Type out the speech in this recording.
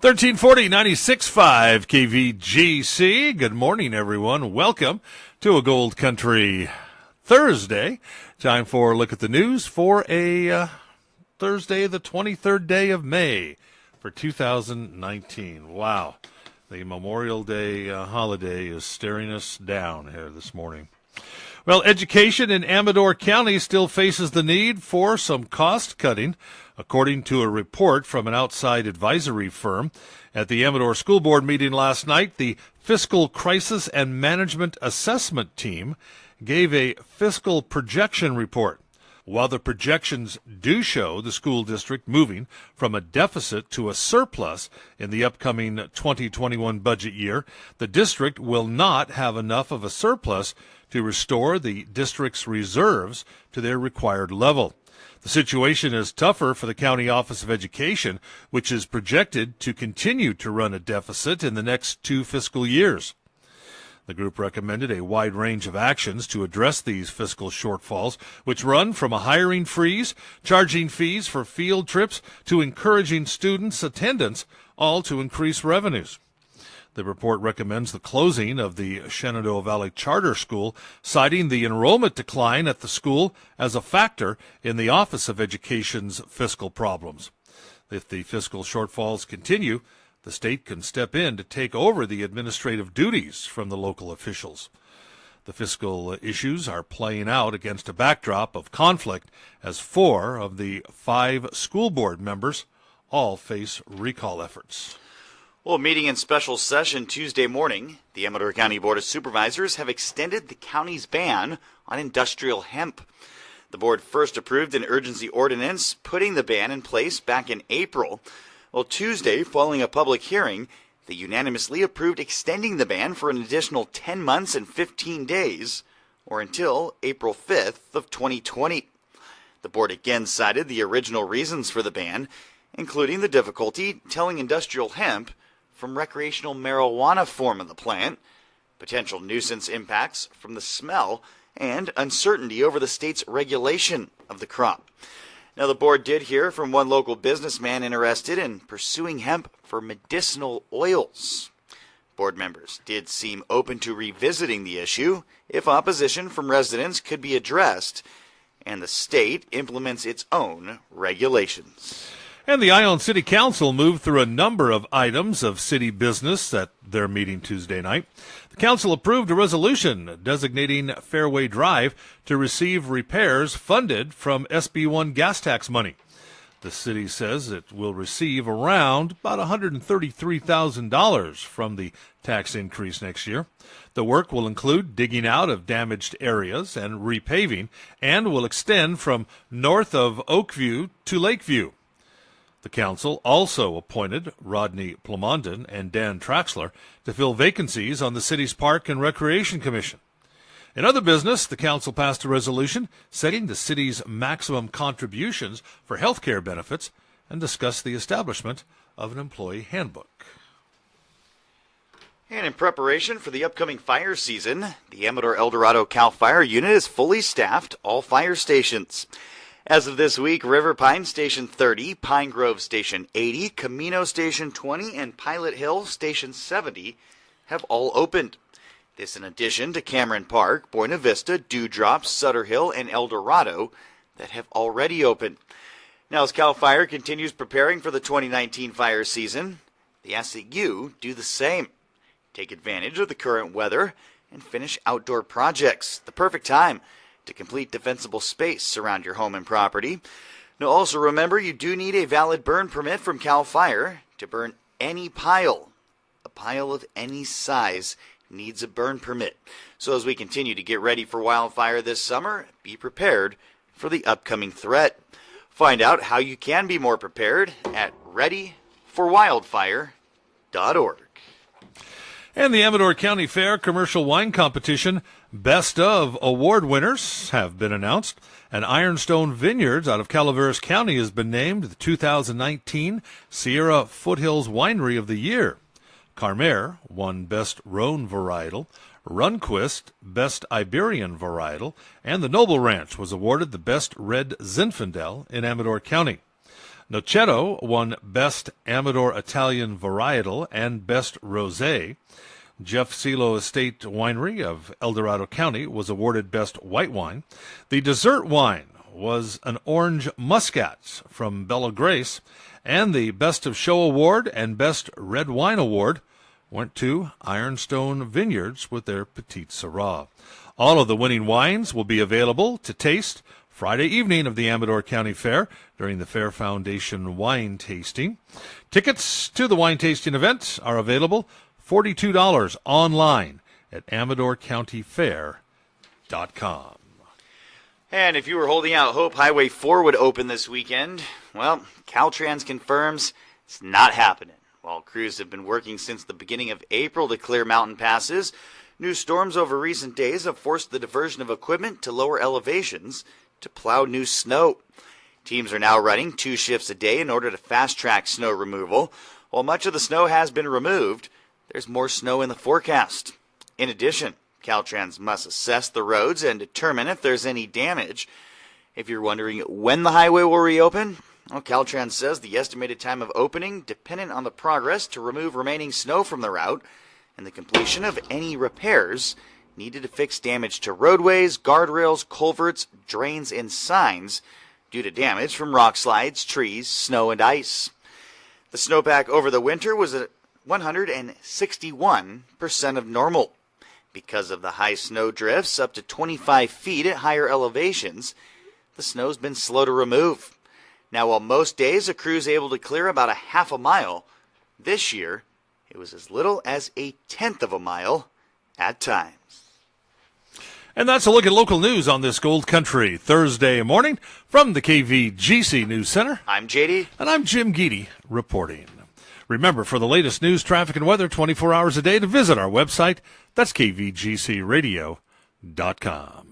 1340 96.5 KVGC. Good morning, everyone. Welcome to a Gold Country Thursday. Time for a look at the news for a Thursday, the 23rd day of May for 2019. Wow. The Memorial Day holiday is staring us down here this morning. Well, education in Amador County still faces the need for some cost cutting, according to a report from an outside advisory firm. At the Amador School Board meeting last night, the Fiscal Crisis and Management Assessment Team gave a fiscal projection report. While the projections do show the school district moving from a deficit to a surplus in the upcoming 2021 budget year, the district will not have enough of a surplus to restore the district's reserves to their required level. The situation is tougher for the County Office of Education, which is projected to continue to run a deficit in the next 2 fiscal years. The group recommended a wide range of actions to address these fiscal shortfalls, which run from a hiring freeze, charging fees for field trips, to encouraging students' attendance, all to increase revenues. The report recommends the closing of the Shenandoah Valley Charter School, citing the enrollment decline at the school as a factor in the Office of Education's fiscal problems. If the fiscal shortfalls continue, the state can step in to take over the administrative duties from the local officials. The fiscal issues are playing out against a backdrop of conflict, as 4 of the 5 school board members all face recall efforts. Well, meeting in special session Tuesday morning, the Amador County Board of Supervisors have extended the county's ban on industrial hemp. The board first approved an urgency ordinance putting the ban in place back in April. Well, Tuesday, following a public hearing, they unanimously approved extending the ban for an additional 10 months and 15 days, or until April 5th of 2020. The board again cited the original reasons for the ban, including the difficulty telling industrial hemp from recreational marijuana form of the plant, potential nuisance impacts from the smell, and uncertainty over the state's regulation of the crop. Now, the board did hear from one local businessman interested in pursuing hemp for medicinal oils. Board members did seem open to revisiting the issue if opposition from residents could be addressed and the state implements its own regulations. And the Ione City Council moved through a number of items of city business at their meeting Tuesday night. The council approved a resolution designating Fairway Drive to receive repairs funded from SB1 gas tax money. The city says it will receive around about $133,000 from the tax increase next year. The work will include digging out of damaged areas and repaving, and will extend from north of Oakview to Lakeview. The council also appointed Rodney Plamondon and Dan Traxler to fill vacancies on the city's Park and Recreation Commission. In other business, the council passed a resolution setting the city's maximum contributions for health care benefits and discussed the establishment of an employee handbook. And in preparation for the upcoming fire season, the Amador Eldorado CAL FIRE unit is fully staffed all fire stations. As of this week, River Pine Station 30, Pine Grove Station 80, Camino Station 20, and Pilot Hill Station 70 have all opened. This in addition to Cameron Park, Buena Vista, Dewdrop, Sutter Hill, and El Dorado that have already opened. Now, as CAL FIRE continues preparing for the 2019 fire season, they ask that you do the same. Take advantage of the current weather and finish outdoor projects. The perfect time to complete defensible space around your home and property. Now, also remember, you do need a valid burn permit from CAL FIRE to burn any pile. A pile of any size needs a burn permit. So as we continue to get ready for wildfire this summer, be prepared for the upcoming threat. Find out how you can be more prepared at readyforwildfire.org. And the Amador County Fair Commercial Wine Competition Best of Award winners have been announced. And Ironstone Vineyards out of Calaveras County has been named the 2019 Sierra Foothills Winery of the Year. Carmer won Best Rhone Varietal, Runquist Best Iberian Varietal, and the Noble Ranch was awarded the Best Red Zinfandel in Amador County. Noceto won Best Amador Italian Varietal and Best Rosé. Jeff Silo Estate Winery of El Dorado County was awarded Best White Wine. The dessert wine was an Orange Muscat from Bella Grace, and the Best of Show Award and Best Red Wine Award went to Ironstone Vineyards with their Petite Syrah. All of the winning wines will be available to taste Friday evening of the Amador County Fair during the Fair Foundation wine tasting. Tickets to the wine tasting event are available $42 online at AmadorCountyFair.com. And if you were holding out hope Highway 4 would open this weekend, well, Caltrans confirms it's not happening. While crews have been working since the beginning of April to clear mountain passes, new storms over recent days have forced the diversion of equipment to lower elevations to plow new snow. Teams are now running 2 shifts a day in order to fast-track snow removal. While much of the snow has been removed, there's more snow in the forecast. In addition, Caltrans must assess the roads and determine if there's any damage. If you're wondering when the highway will reopen, well, Caltrans says the estimated time of opening dependent on the progress to remove remaining snow from the route and the completion of any repairs needed to fix damage to roadways, guardrails, culverts, drains, and signs due to damage from rock slides, trees, snow, and ice. The snowpack over the winter was at 161% of normal. Because of the high snow drifts up to 25 feet at higher elevations, the snow's been slow to remove. Now, while most days a crew's able to clear about a half a mile, this year it was as little as a tenth of a mile at times. And that's a look at local news on this Gold Country Thursday morning from the KVGC News Center. I'm JD. And I'm Jim Geedy reporting. Remember, for the latest news, traffic, and weather 24 hours a day, to visit our website. That's kvgcradio.com.